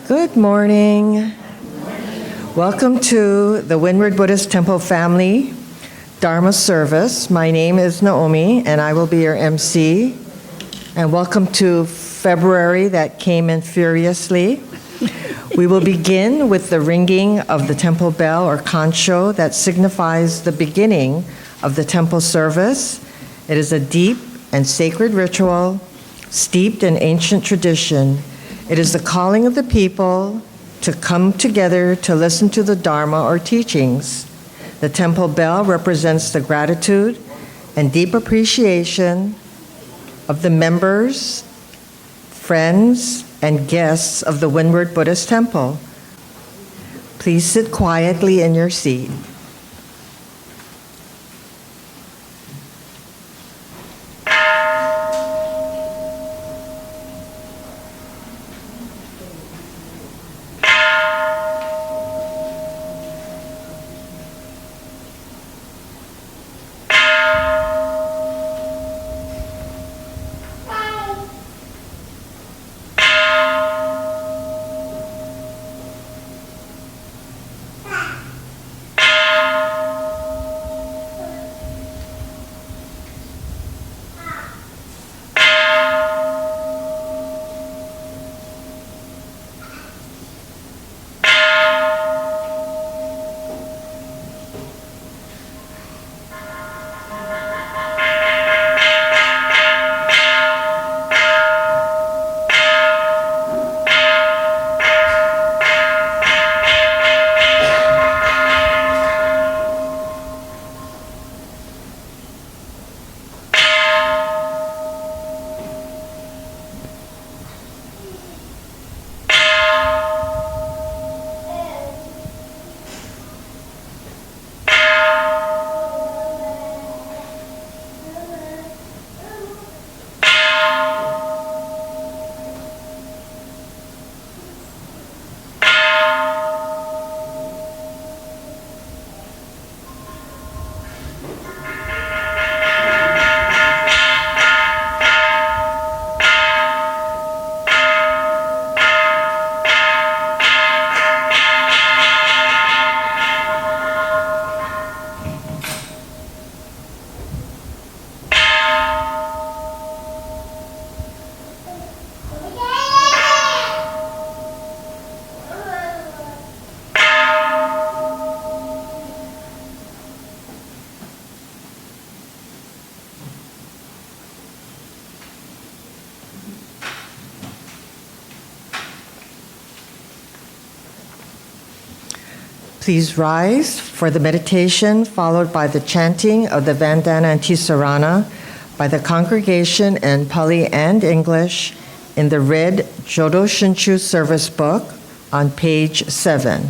Good morning. Welcome to the Windward Buddhist Temple Family Dharma service. My name is Naomi, and I will be your MC. And welcome to February that came in furiously. We will begin with the ringing of the temple bell or kansho that signifies the beginning of the temple service. It is a deep and sacred ritual steeped in ancient tradition. It is the calling of the people to come together to listen to the Dharma or teachings. The temple bell represents the gratitude and deep appreciation of the members, friends, and guests of the Windward Buddhist Temple. Please sit quietly in your seat. Please rise for the meditation, followed by the chanting of the Vandana Ti-Sarana by the congregation in Pali and English in the red Jodo Shinshu service book on page 7.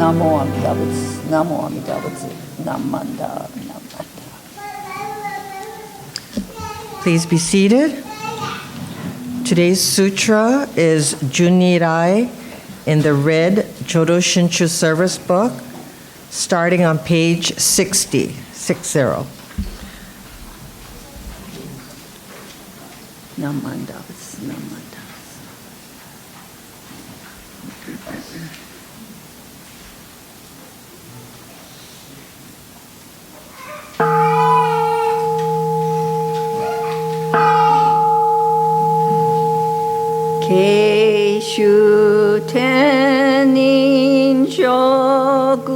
Namo Amida Butsu, Namo Amida Butsu, Namanda, Namanda. Please be seated. Today's sutra is Junirai in the red Jodo Shinshu service book, starting on page 60. Namanda Butsu, Namanda. Keishu tenin shokugyo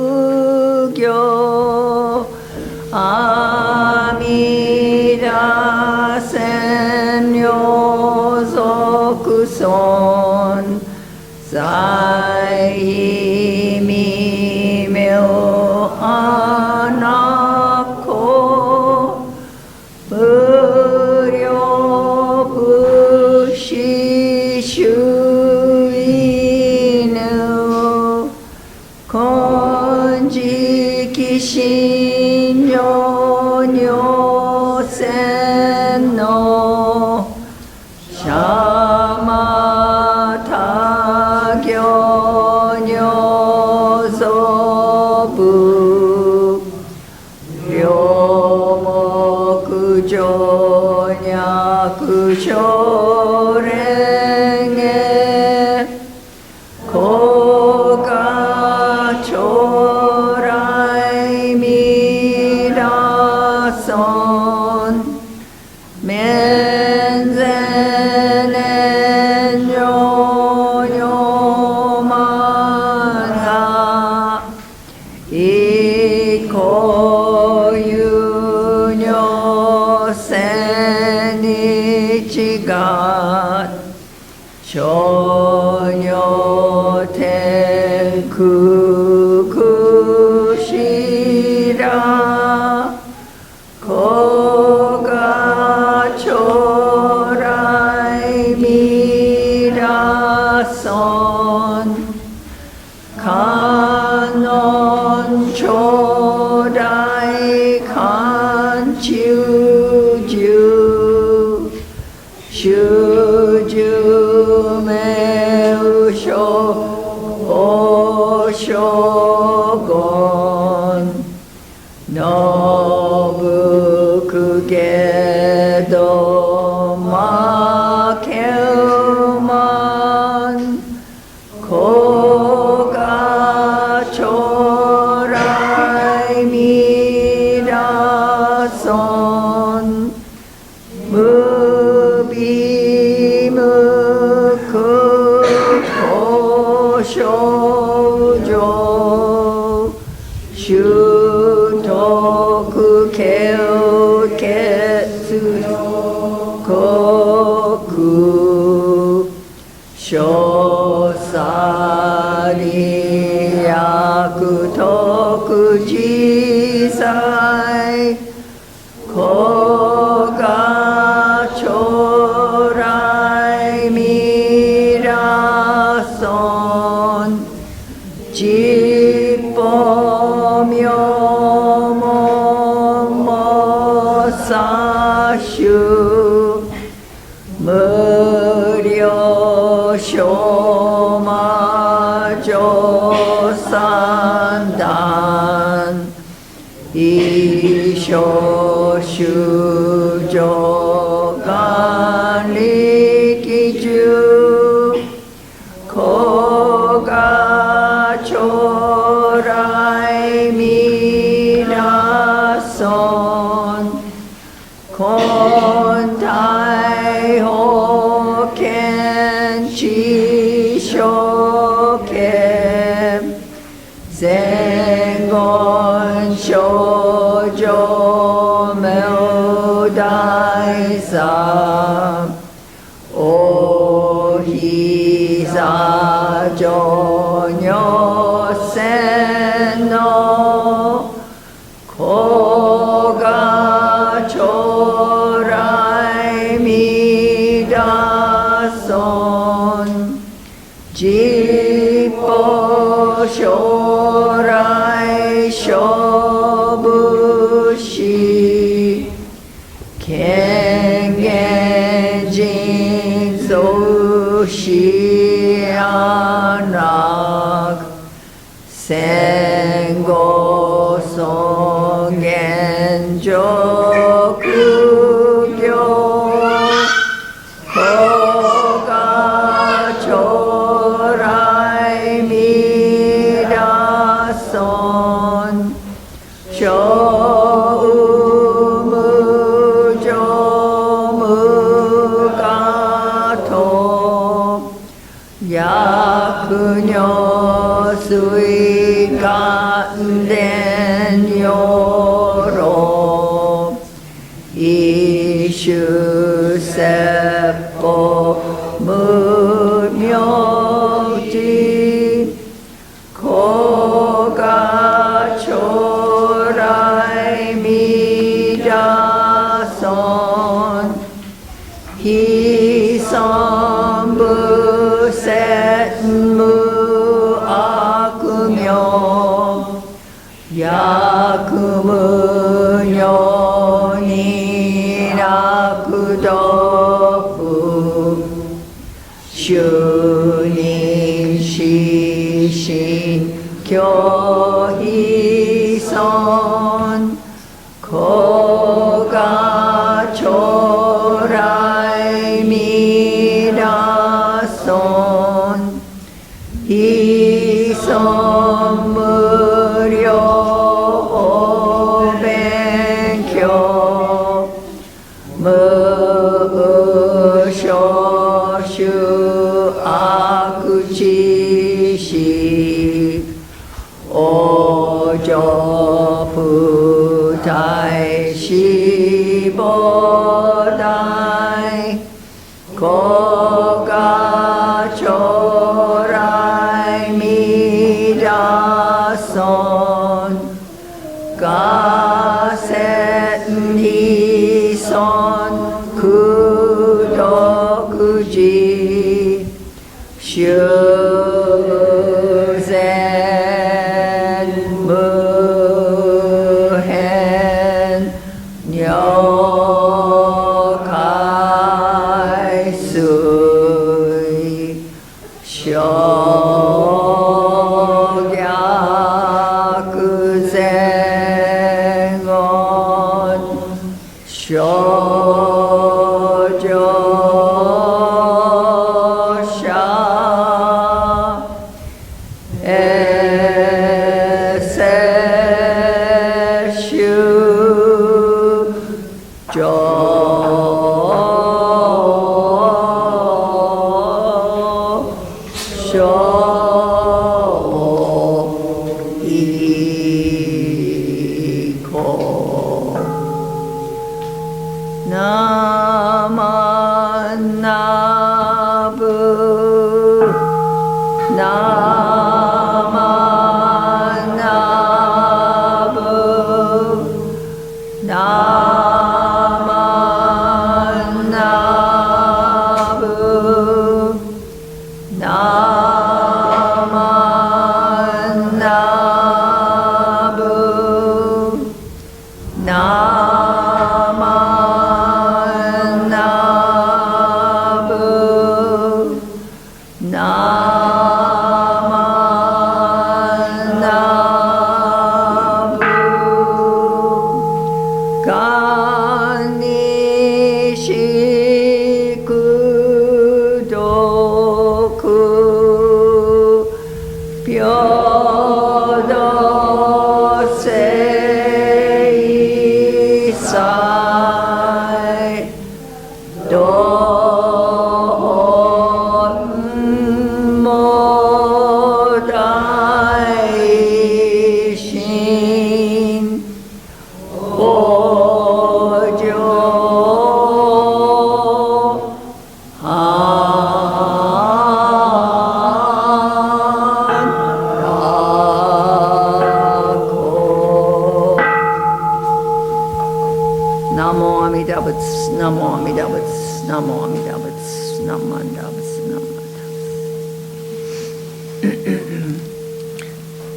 amida senyo zokuson sai mi meo anako buryo bushi shuinu konji kishin yo nyo sen no shama ta gyo nyo zobu ryomoku jo nyaku shorenge koga chorai mirason menzenen yo mana ikoyu nyo senichigat shonyo tenku kushira koga chorai mirason kanon chodai kanchuju shuju meusho oshogon nobukugedo makeuman koga chorai mirason mubimuku koshojo shutoku keuketsu koku shosari yakutoku jisai koga chorai mirason jippo myomo mosashu muryo shomajo sandan isho shujo ganrikiju koga chorai mirason kontai hoken chishoken zengon shoujo meodai sa ohiza jonyo sen no koga chorai midason jippo sho 来勝負し権限人造し安楽戦後尊厳上苦行法が将来未来尊小無常無我と薬女水眼伝よろ一種説法無明地子が将来未来尊非尊無節無悪名薬無女に楽道不主任死心教非尊子が将来未来尊非尊無料勉強無所主悪知識往生不退死菩提子が将来未来尊が千非尊苦毒寺修善無変如海水小逆前言少女者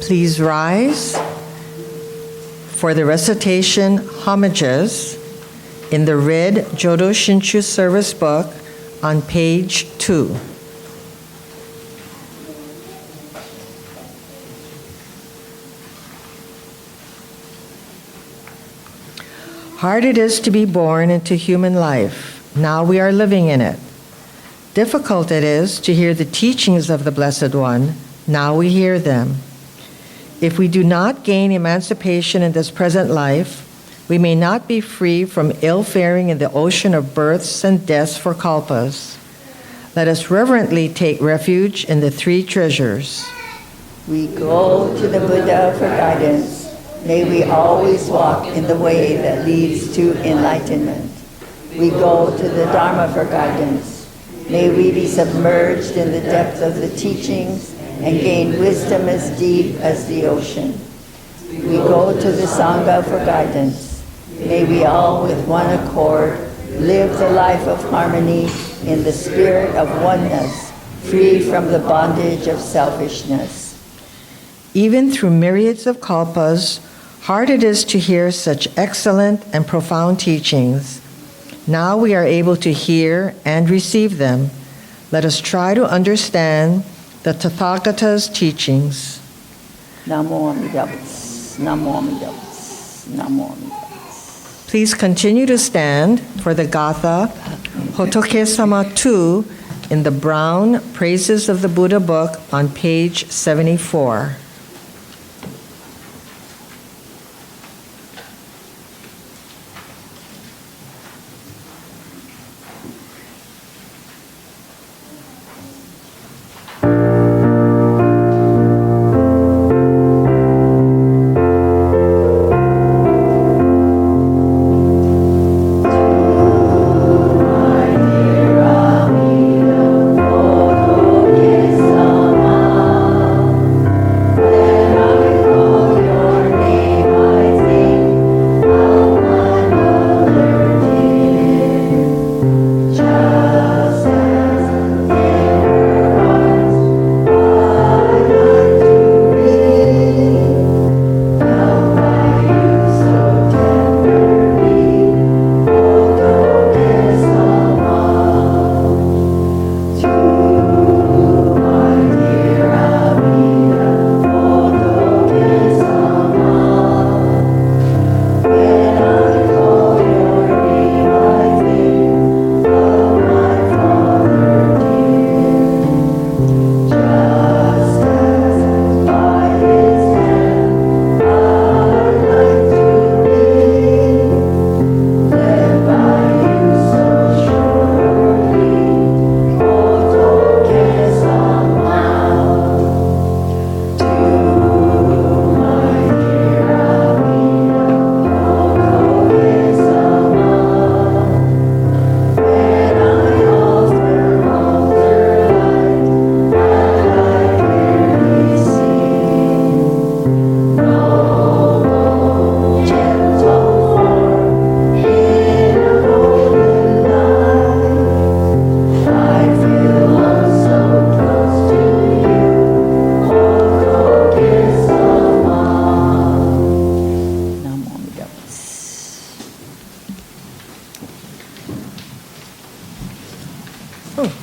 摂取 Please rise for the recitation Homages in the red Jodo Shinshu service book on page 2. Hard it is to be born into human life. Now we are living in it. Difficult it is to hear the teachings of the Blessed One. Now we hear them. If we do not gain emancipation in this present life, we may not be free from ill-faring in the ocean of births and deaths for kalpas. Let us reverently take refuge in the three treasures. We go to the Buddha for guidance. May we always walk in the way that leads to enlightenment. We go to the Dharma for guidance. May we be submerged in the depth of the teachings and gain wisdom as deep as the ocean. We go to the Sangha for guidance. May we all with one accord live the life of harmony in the spirit of oneness, free from the bondage of selfishness. Even through myriads of kalpas, hard it is to hear such excellent and profound teachings. Now we are able to hear and receive them. Let us try to understand the Tathagata's teachings. Namo Amida Butsu, Namo Amida Butsu, Namo Amida Butsu. Please continue to stand for the Gatha, Hotokesama 2, in the brown Praises of the Buddha book on page 74.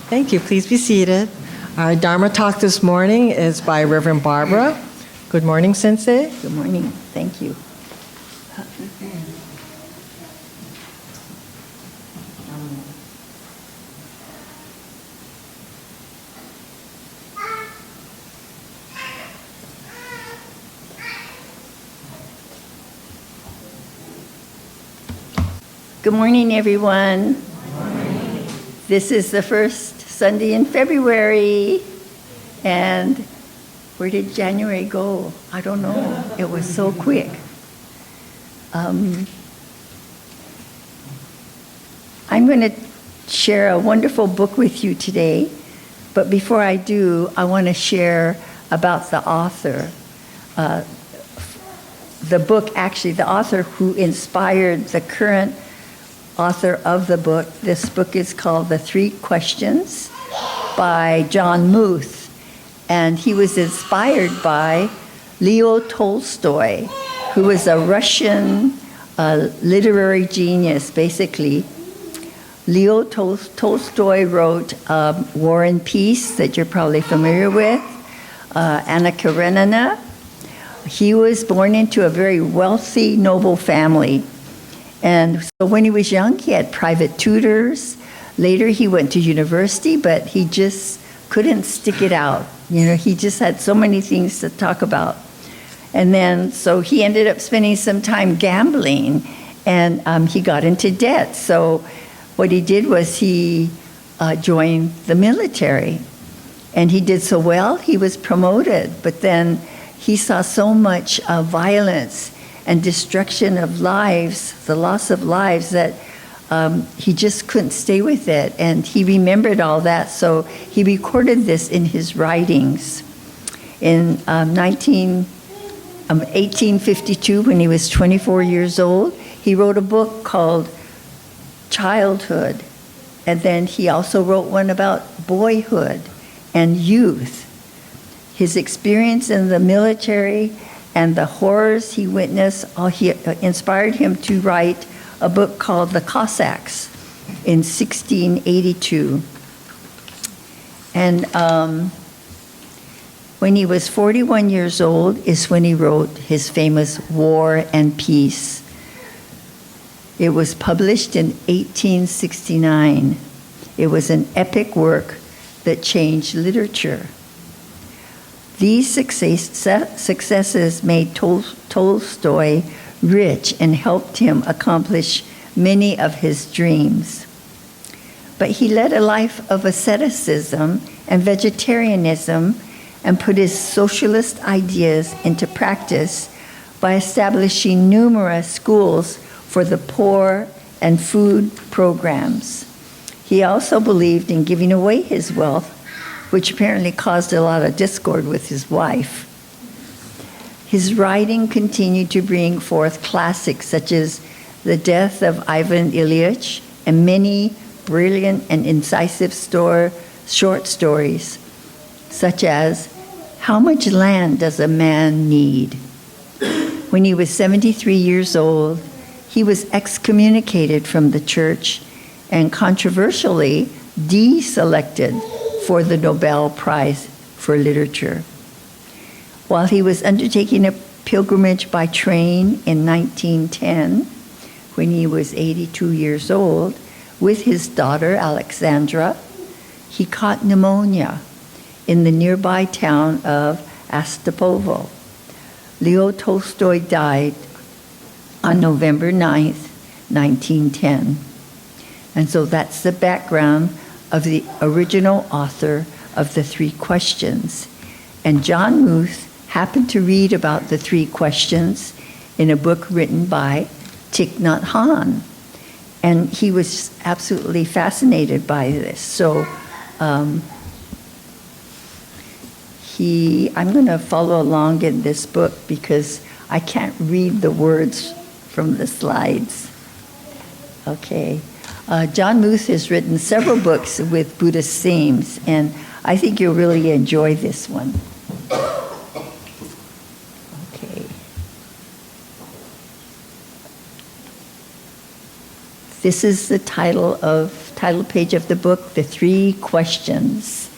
Thank you. Please be seated. Our Dharma talk this morning is by Reverend Barbara. Good morning, Sensei. Good morning. Thank you. Good morning, everyone. This is the first Sunday in February, and where did January go? I don't know. It was so quick. I'm going to share a wonderful book with you today, but before I do, I want to share about the author. The book, actually, the author who inspired the current author of the book. This book is called The Three Questions by John Muth, and he was inspired by Leo Tolstoy, who was a Russian literary genius, basically. Leo Tolstoy wrote War and Peace, that you're probably familiar with, Anna Karenina. He was born into a very wealthy, noble family. And so when he was young, he had private tutors. Later, he went to university, but he just couldn't stick it out. You know, he just had so many things to talk about. And then, so he ended up spending some time gambling, and he got into debt. So what he did was he joined the military. And he did so well, he was promoted. But then he saw so much violence and destruction of lives, the loss of lives, that he just couldn't stay with it. And he remembered all that, so he recorded this in his writings. In 1852, when he was 24 years old, he wrote a book called Childhood. And then he also wrote one about boyhood and youth. His experience in the military and the horrors he witnessed, he inspired him to write a book called The Cossacks in 1682. And when he was 41 years old is when he wrote his famous War and Peace. It was published in 1869. It was an epic work that changed literature. These successes made Tolstoy rich and helped him accomplish many of his dreams. But he led a life of asceticism and vegetarianism and put his socialist ideas into practice by establishing numerous schools for the poor and food programs. He also believed in giving away his wealth, which apparently caused a lot of discord with his wife. His writing continued to bring forth classics such as The Death of Ivan Ilyich and many brilliant and incisive short stories, such as How Much Land Does a Man Need? When he was 73 years old, he was excommunicated from the church and controversially deselected for the Nobel Prize for Literature. While he was undertaking a pilgrimage by train in 1910, when he was 82 years old, with his daughter Alexandra, he caught pneumonia in the nearby town of Astapovo. Leo Tolstoy died on November 9th, 1910. And so that's the background of the original author of the Three Questions. And John Muth happened to read about the Three Questions in a book written by Thich Nhat Hanh. And he was absolutely fascinated by this. So I'm going to follow along in this book because I can't read the words from the slides. Okay. John Muth has written several books with Buddhist themes, and I think you'll really enjoy this one. Okay. This is the title page of the book, The Three Questions.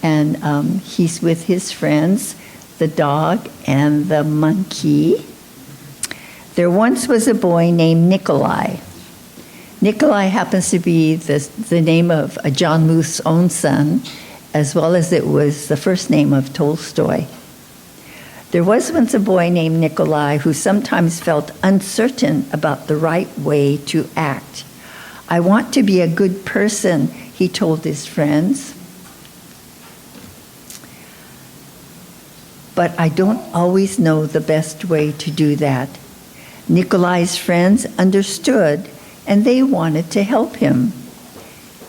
And he's with his friends, the dog and the monkey. There once was a boy named Nikolai. Nikolai happens to be the name of John Muth's own son, as well as it was the first name of Tolstoy. There was once a boy named Nikolai who sometimes felt uncertain about the right way to act. I want to be a good person, he told his friends. But I don't always know the best way to do that. Nikolai's friends understood, and they wanted to help him.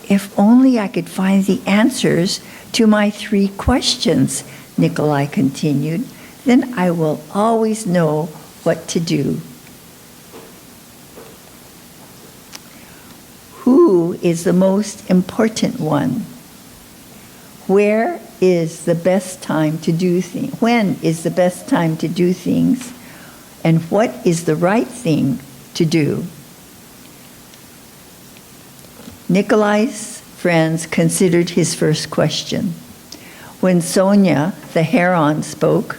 If only I could find the answers to my three questions, Nikolai continued, then I will always know what to do. Who is the most important one? Where is the best time to do things? When is the best time to do things? And what is the right thing to do? Nikolai's friends considered his first question. When Sonia, the heron, spoke,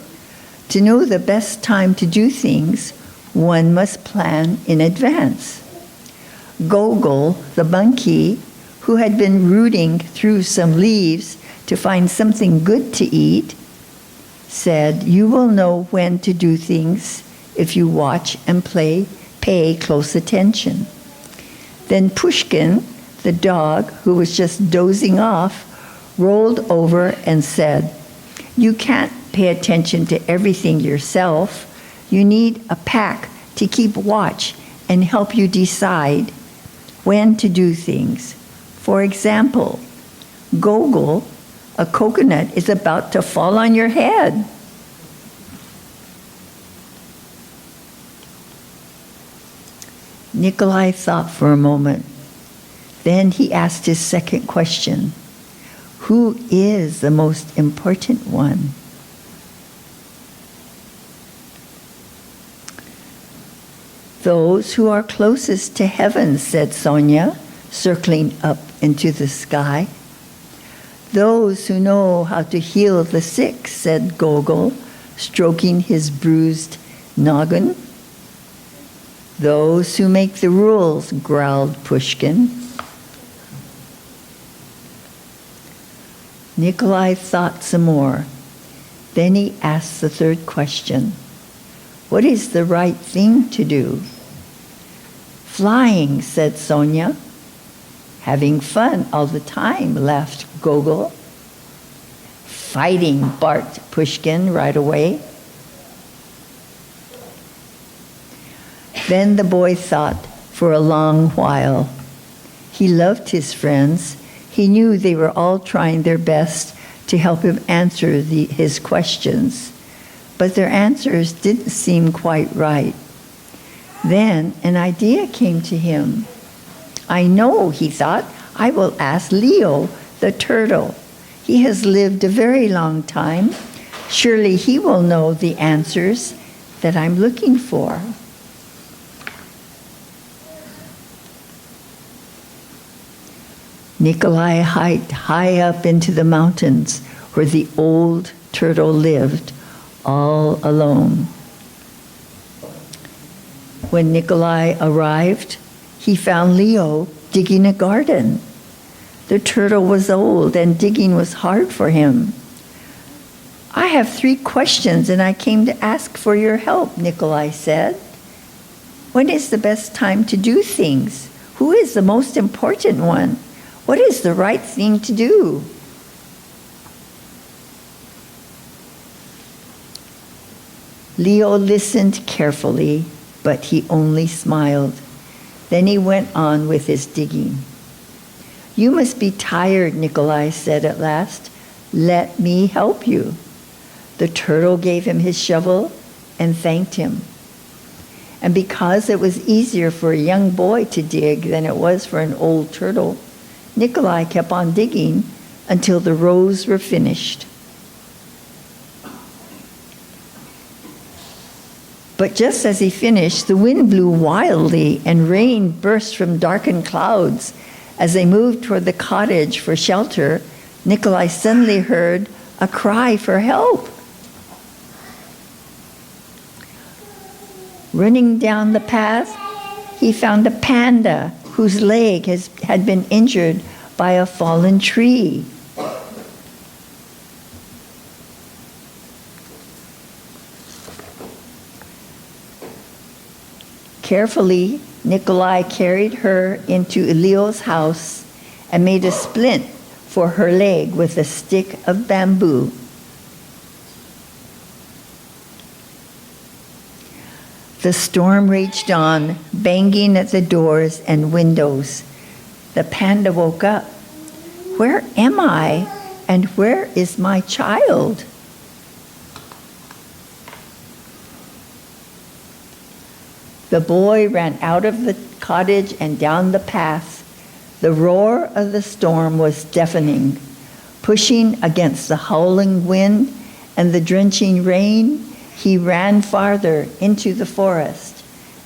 to know the best time to do things, one must plan in advance. Gogol, the monkey, who had been rooting through some leaves to find something good to eat, said, "You will know when to do things if you watch and pay close attention." Then Pushkin, the dog, who was just dozing off, rolled over and said, "You can't pay attention to everything yourself. You need a pack to keep watch and help you decide when to do things. For example, Gogol, a coconut is about to fall on your head." Nikolai thought for a moment. Then he asked his second question. Who is the most important one? "Those who are closest to heaven," said Sonia, circling up into the sky. "Those who know how to heal the sick," said Gogol, stroking his bruised noggin. "Those who make the rules," growled Pushkin. Nikolai thought some more. Then he asked the third question. "What is the right thing to do?" "Flying," said Sonia. "Having fun all the time," laughed Gogol. "Fighting," barked Pushkin right away. Then the boy thought for a long while. He loved his friends. He knew they were all trying their best to help him answer his questions, but their answers didn't seem quite right. Then an idea came to him. "I know," he thought, "I will ask Leo, the turtle. He has lived a very long time. Surely he will know the answers that I'm looking for." Nikolai hiked high up into the mountains where the old turtle lived, all alone. When Nikolai arrived, he found Leo digging a garden. The turtle was old and digging was hard for him. "I have 3 questions and I came to ask for your help," Nikolai said. "When is the best time to do things? Who is the most important one? What is the right thing to do?" Leo listened carefully, but he only smiled. Then he went on with his digging. "You must be tired," Nikolai said at last. "Let me help you." The turtle gave him his shovel and thanked him. And because it was easier for a young boy to dig than it was for an old turtle, Nikolai kept on digging until the rows were finished. But just as he finished, the wind blew wildly and rain burst from darkened clouds. As they moved toward the cottage for shelter, Nikolai suddenly heard a cry for help. Running down the path, he found a panda whose leg had been injured by a fallen tree. Carefully, Nikolai carried her into Leo's house and made a splint for her leg with a stick of bamboo. The storm raged on, banging at the doors and windows. The panda woke up. "Where am I? And where is my child?" The boy ran out of the cottage and down the path. The roar of the storm was deafening. Pushing against the howling wind and the drenching rain, he ran farther into the forest.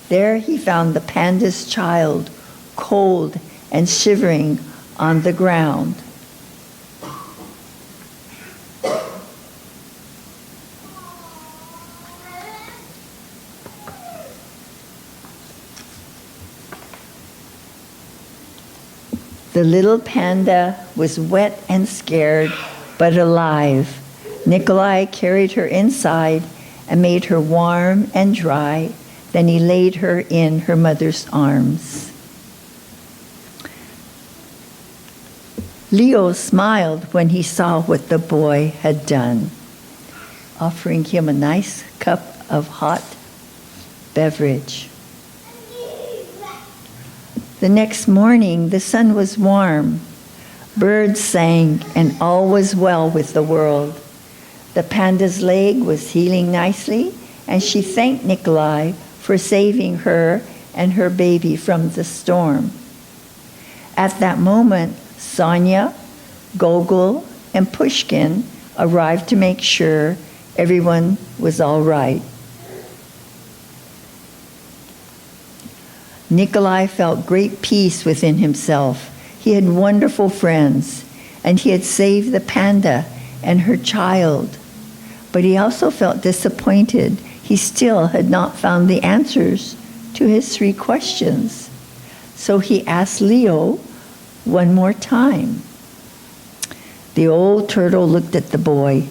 There he found the panda's child, cold and shivering on the ground. The little panda was wet and scared, but alive. Nikolai carried her inside and made her warm and dry. Then he laid her in her mother's arms. Leo smiled when he saw what the boy had done, offering him a nice cup of hot beverage. The next morning, the sun was warm. Birds sang, and all was well with the world. The panda's leg was healing nicely, and she thanked Nikolai for saving her and her baby from the storm. At that moment, Sonia, Gogol, and Pushkin arrived to make sure everyone was all right. Nikolai felt great peace within himself. He had wonderful friends, and he had saved the panda and her child. But he also felt disappointed. He still had not found the answers to his 3 questions. So he asked Leo one more time. The old turtle looked at the boy.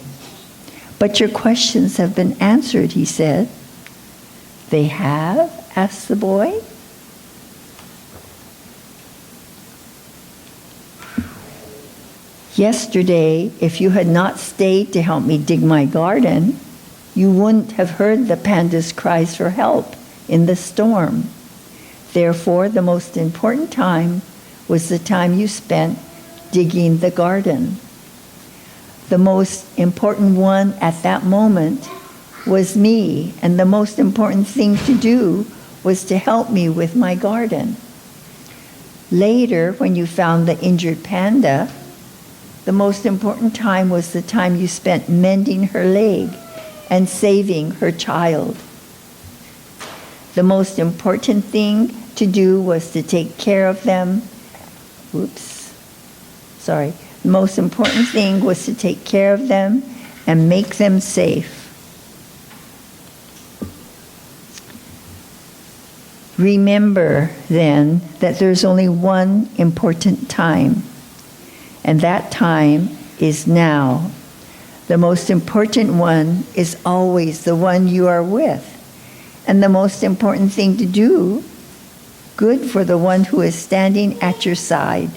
"But your questions have been answered," he said. "They have?" asked the boy. "Yesterday, if you had not stayed to help me dig my garden, you wouldn't have heard the panda's cries for help in the storm. Therefore, the most important time was the time you spent digging the garden. The most important one at that moment was me, and the most important thing to do was to help me with my garden. Later, when you found the injured panda, the most important time was the time you spent mending her leg and saving her child. The most important thing to do was to take care of them. The most important thing was to take care of them and make them safe. Remember, then, that there's only one important time, and that time is now. The most important one is always the one you are with, and the most important thing to do, good for the one who is standing at your side.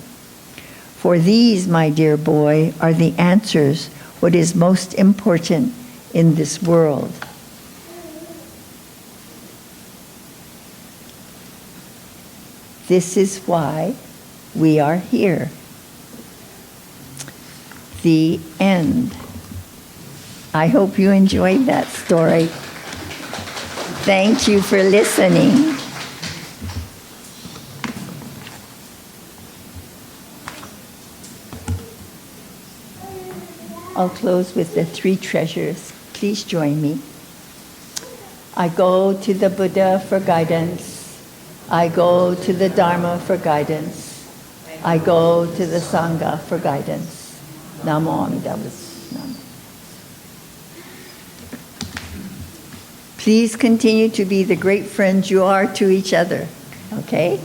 For these, my dear boy, are the answers, what is most important in this world." This is why we are here. The end. I hope you enjoyed that story. Thank you for listening. I'll close with the 3 treasures. Please join me. I go to the Buddha for guidance. I go to the Dharma for guidance. I go to the Sangha for guidance. Namo Amida Butsu. Please continue to be the great friends you are to each other, okay?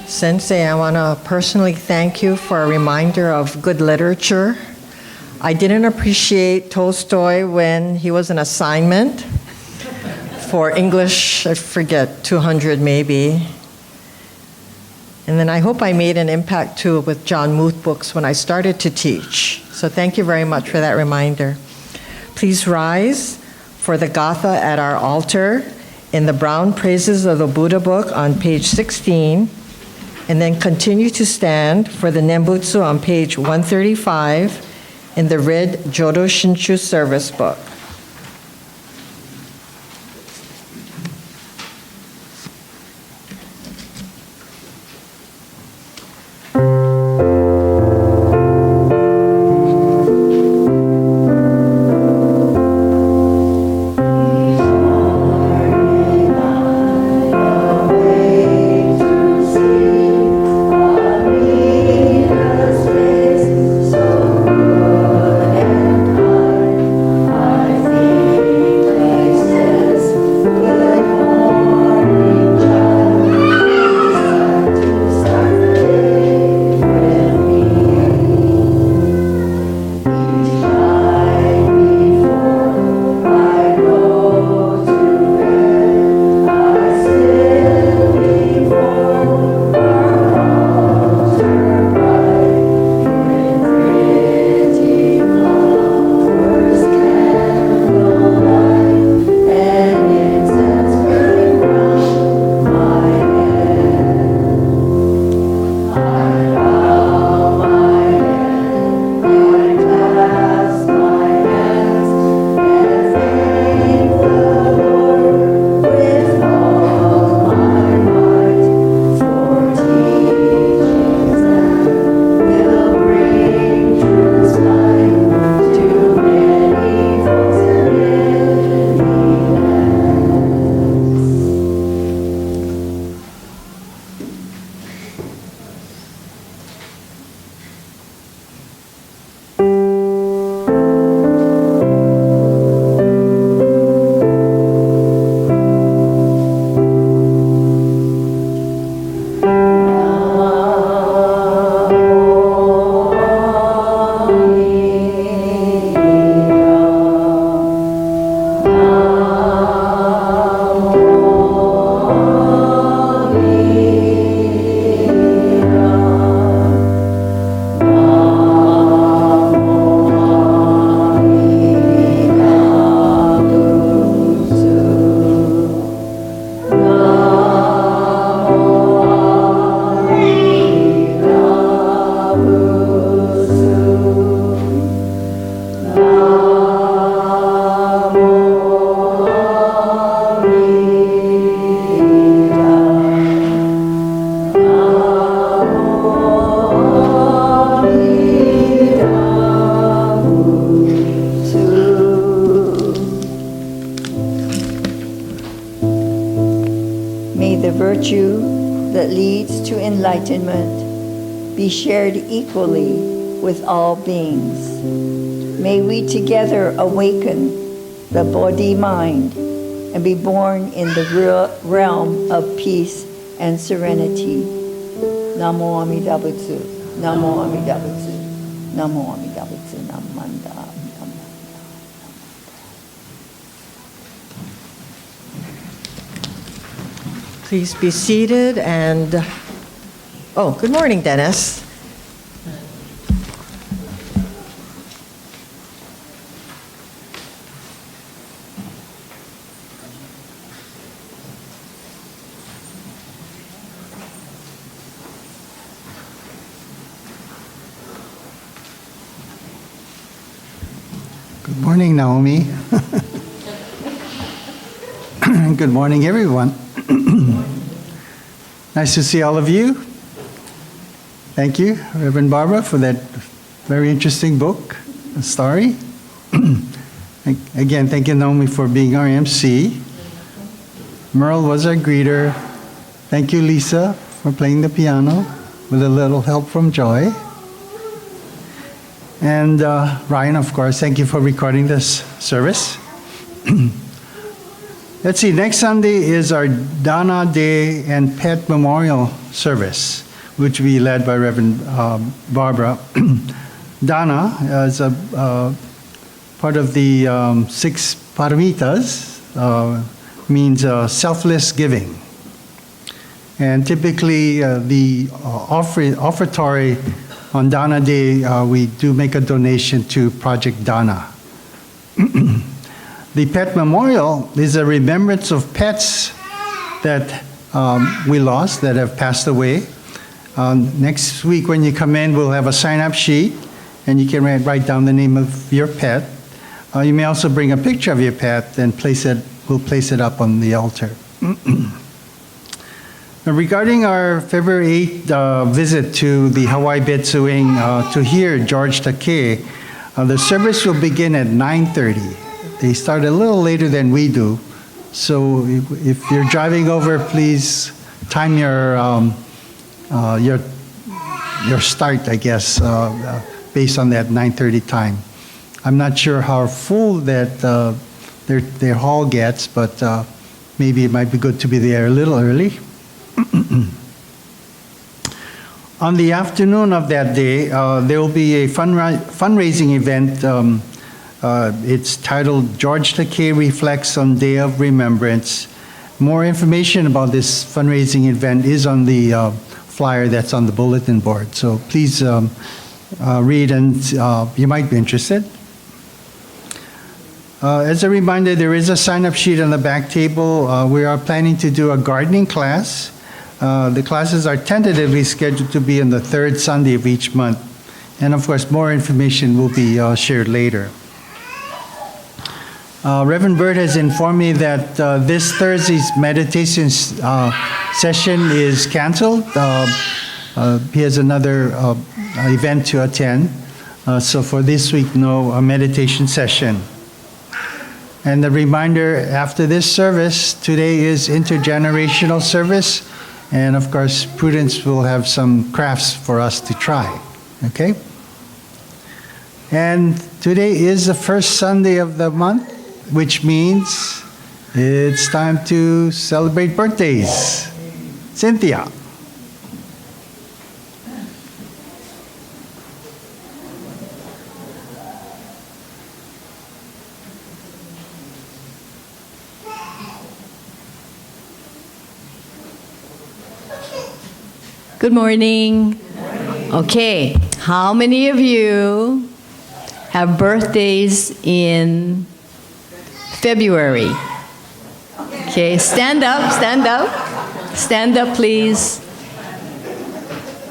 Sensei, I want to personally thank you for a reminder of good literature. I didn't appreciate Tolstoy when he was an assignment for English, I forget, 200 maybe. And then I hope I made an impact too with John Muth books when I started to teach. So thank you very much for that reminder. Please rise for the Gatha at our altar in the Brown Praises of the Buddha book on page 16. And then continue to stand for the Nembutsu on page 135 in the red Jodo Shinshu service book. to enlightenment be shared equally with all beings. May we together awaken the Bodhi mind and be born in the realm of peace and serenity. Namo Amida Butsu, Namo Amida Butsu, Namo Amida Butsu, Namanda. Please be seated and, oh, good morning, Dennis. Good morning, Naomi. Good morning, everyone. Nice to see all of you. Thank you, Reverend Barbara, for that very interesting book, a story. Again, thank you, Naomi, for being our MC. Merle was our greeter. Thank you, Lisa, for playing the piano with a little help from Joy. And Ryan, of course, thank you for recording this service. Let's see, next Sunday is our Dana Day and Pet Memorial Service, which will be led by Reverend Barbara. Dana is a part of the 6 paramitas, means selfless giving. And typically the offertory on Dana Day, we do make a donation to Project Dana. The Pet Memorial is a remembrance of pets that we lost, that have passed away. Next week when you come in, we'll have a sign-up sheet, and you can write down the name of your pet. You may also bring a picture of your pet and we'll place it up on the altar. Now, regarding our February 8th visit to the Hawaii Betsuing to hear George Takei, the service will begin at 9:30. They start a little later than we do, so if you're driving over, please time your start, I guess, based on that 9:30 time. I'm not sure how full that their hall gets, but maybe it might be good to be there a little early. On the afternoon of that day, there will be a fundraising event. It's titled George Takei Reflects on Day of Remembrance. More information about this fundraising event is on the flyer that's on the bulletin board. So please read, and you might be interested. As a reminder, there is a sign-up sheet on the back table. We are planning to do a gardening class. The classes are tentatively scheduled to be on the 3rd Sunday of each month. And of course, more information will be shared later. Reverend Bird has informed me that this Thursday's meditation session is canceled. He has another event to attend. So for this week, no meditation session. And the reminder, after this service, today is intergenerational service. And of course, Prudence will have some crafts for us to try. Okay? And today is the first Sunday of the month, which means it's time to celebrate birthdays. Cynthia. Good morning. Okay, how many of you have birthdays in February? Okay, stand up, stand up. Stand up, please.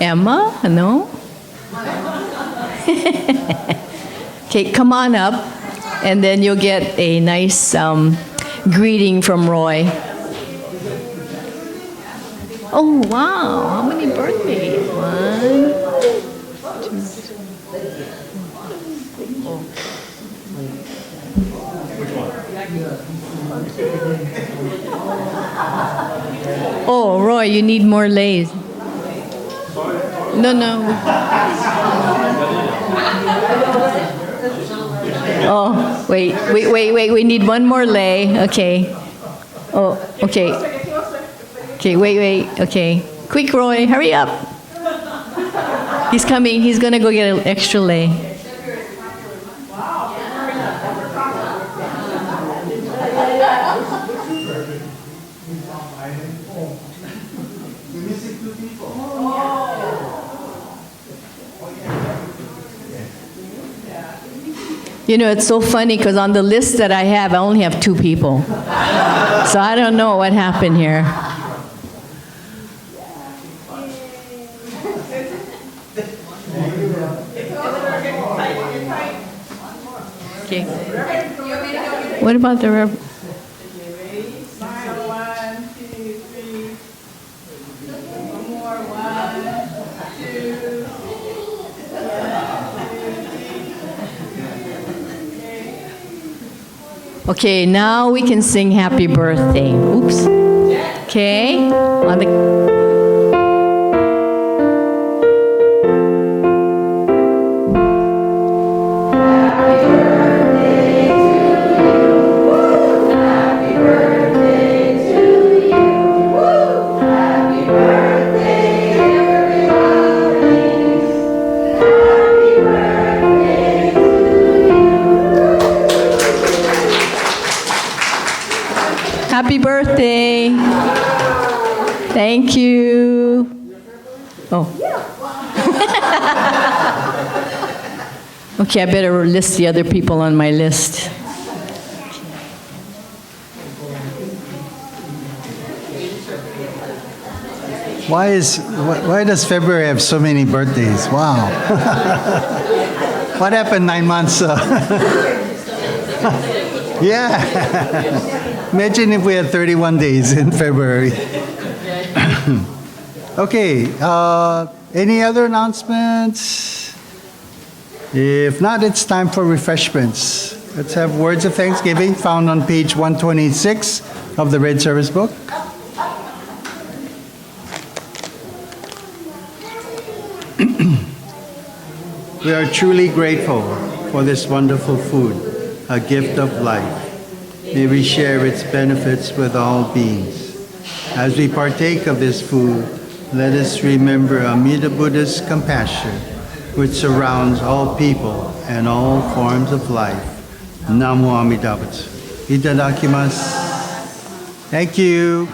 Emma? No? Okay, come on up, and then you'll get a nice greeting from Roy. Oh, wow, how many birthdays? 1, 2, 3. Oh, Roy, you need more lace. No, no. Oh, wait. We need one more lay. Okay. Oh, okay. Okay, wait. Okay. Quick, Roy, hurry up. He's coming. He's going to go get an extra lay. You know, it's so funny because on the list that I have, I only have 2 people. So I don't know what happened here. Okay. What about the Rev? Okay, now we can sing happy birthday. Oops. Okay. On the Happy birthday. Thank you. Oh. Okay, I better list the other people on my list. Why does February have so many birthdays? Wow. What happened 9 months? Yeah. Imagine if we had 31 days in February. Okay. Any other announcements? If not, it's time for refreshments. Let's have words of thanksgiving found on page 126 of the Red Service Book. We are truly grateful for this wonderful food, a gift of life. May we share its benefits with all beings. As we partake of this food, let us remember Amida Buddha's compassion, which surrounds all people and all forms of life. Namo Amida Butsu. Itadakimasu. Thank you.